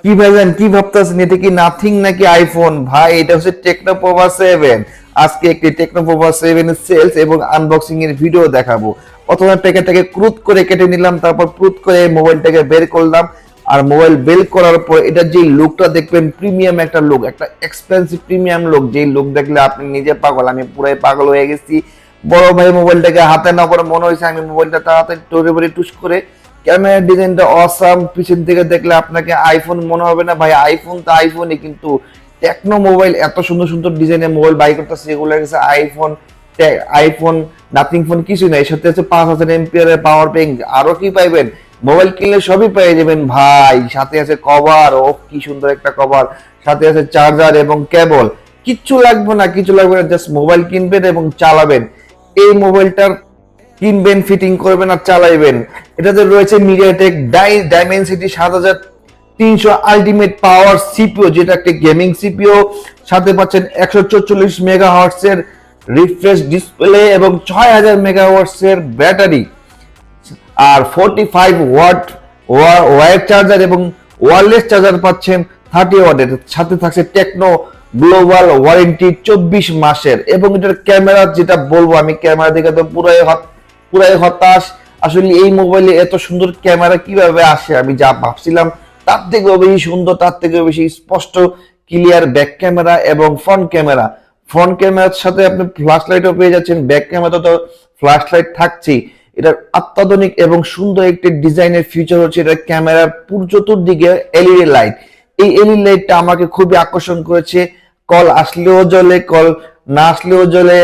কি ভাইজান, কি ভাবতেছেন? এটা কি নাথিং নাকি আইফোন? ভাই, এটা হচ্ছে টেকনো পোভা 7। আজকে একটি টেকনো পোভা 7 এর সেলস এবং আনবক্সিং এর ভিডিও দেখাবো। প্রথমে প্যাকেটটাকে ক্রুত করে কেটে নিলাম, তারপর ক্রুত করে মোবাইলটাকে বের করলাম। আর মোবাইল বের করার পর এটার যে লুকটা দেখবেন, প্রিমিয়াম একটা লুক, একটা এক্সপেন্সিভ প্রিমিয়াম লুক, যেই লুক দেখলে আপনি নিজে পাগল। আমি পুরাই পাগল হয়ে গেছি। বড় ভাই মোবাইলটাকে হাতে না পরে মনে হয়েছে আমি মোবাইলটা তাড়াতাড়ি টোরে ভরে টুস করে। ক্যামেরার ডিজাইনটা অসাম, পিছন থেকে দেখলে আপনাকে আইফোন মনে হবে না ভাই। আইফোন তো আইফোনই, কিন্তু টেকনো মোবাইল এত সুন্দর সুন্দর ডিজাইনের মোবাইল বাই করতেছে, এগুলো গেছে আইফোন। আইফোন নাথিং ফোন কিছু নাই, সাথে আছে 5000 এর পাওয়ার ব্যাংক। আরো কি পাইবেন? মোবাইল কিনলে সবই পেয়ে যাবেন ভাই। সাথে আছে কভার, ও কি সুন্দর একটা কভার। সাথে আছে চার্জার এবং কেবল। কিচ্ছু লাগবে না, কিছু লাগবে না, জাস্ট মোবাইল কিনবেন এবং চালাবেন। এই মোবাইলটার কিনবেন, ফিটিং করবেন আর চালাইবেন। এটাতে রয়েছে মিডিয়াটেক ডাইমেনসিটি 7300 আলটিমেট পাওয়ার সিপিইউ, যেটা একটা গেমিং সিপিইউ। সাথে পাচ্ছেন 144 মেগাহার্টজ এর রিফ্রেশ ডিসপ্লে এবং 6000 মেগাওয়াটস এর ব্যাটারি। আর 45 ওয়াট ওয়্যার চার্জার এবং ওয়্যারলেস চার্জার পাচ্ছেন 30 ওয়াটের। সাথে থাকছে টেকনো গ্লোবাল ওয়ারেন্টি 24 মাসের। এবং এটার ক্যামেরা যেটা বলবো, আমি ক্যামেরা দেখে তো পুরাই হতাশ। আসলে এই মোবাইলে এত সুন্দর ক্যামেরা কিভাবে আসে? আমি যা ভাবছিলাম তার থেকেও বেশি সুন্দর, তার থেকেও বেশি স্পষ্ট ক্লিয়ার ব্যাক ক্যামেরা এবং ফ্রন্ট ক্যামেরা। ফ্রন্ট ক্যামেরার সাথে আপনি ফ্ল্যাশ লাইটও পেয়ে যাচ্ছেন, ব্যাক ক্যামেরা তো ফ্ল্যাশ লাইট থাকছেই। এটার অত্যাধুনিক এবং সুন্দর একটি ডিজাইনের ফিচার হচ্ছে এটা ক্যামেরার পুরো চতুর্দিকে এলইডি লাইট। এই এলইডি লাইটটা আমাকে খুবই আকর্ষণ করেছে। কল আসলেও জ্বলে, কল না আসলেও জ্বলে,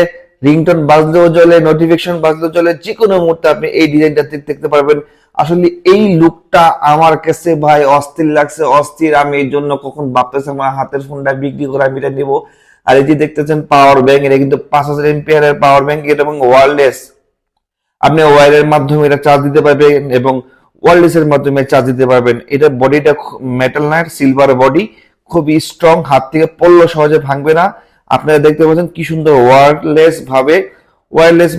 রিংটোন বাজলেও জ্বলে, নোটিফিকেশন বাজলেও জ্বলে, যে কোনো মুহূর্তে আপনি এই ডিজাইনটা দেখতে পারবেন। আসলে এই লুকটা আমার কাছে ভাই অস্থির লাগছে, অস্থির। আমি এই জন্য কখন ভাবতেছি আমার হাতের ফোনটা বিক্রি করে আমি এটা নিবো। আর এই যে দেখতেছেন পাওয়ার ব্যাংক, এটা কিন্তু 5000 এর পাওয়ার ব্যাংক এবং ওয়্যারলেস। আপনি ওয়্যারের মাধ্যমে এটা চার্জ দিতে পারবেন এবং ওয়্যারলেস এর মাধ্যমে চার্জ দিতে পারবেন। এটা বডিটা মেটাল না, সিলভার বডি, খুবই স্ট্রং, হাত থেকে পড়লে সহজে ভাঙবে না। আপনারা দেখতে পাচ্ছেন কি সুন্দর ওয়্যারলেস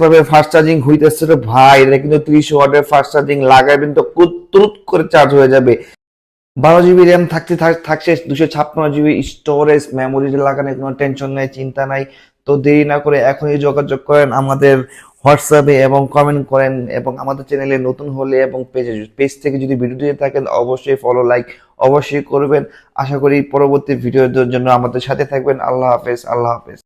ভাবে ফাস্ট চার্জিং হইতেছে ভাই। এটা কিন্তু 30 ওয়াটের ফাস্ট চার্জিং লাগাবেন তো কুত করে চার্জ হয়ে যাবে। 12 জিবি র্যাম থাকছে, 256 জিবি স্টোরেজ। মেমোরি লাগানোর কোনো টেনশন নাই, চিন্তা নাই। তো দেরি না করে এখনই যোগাযোগ করেন আমাদের হোয়াটসঅ্যাপে এবং কমেন্ট করেন। এবং আমাদের চ্যানেলে নতুন হলে এবং পেজ থেকে যদি ভিডিও দিয়ে থাকেন অবশ্যই ফলো লাইক অবশ্যই করবেন। আশা করি পরবর্তী ভিডিওর জন্য আমাদের সাথে থাকবেন। আল্লাহ হাফেজ, আল্লাহ হাফেজ।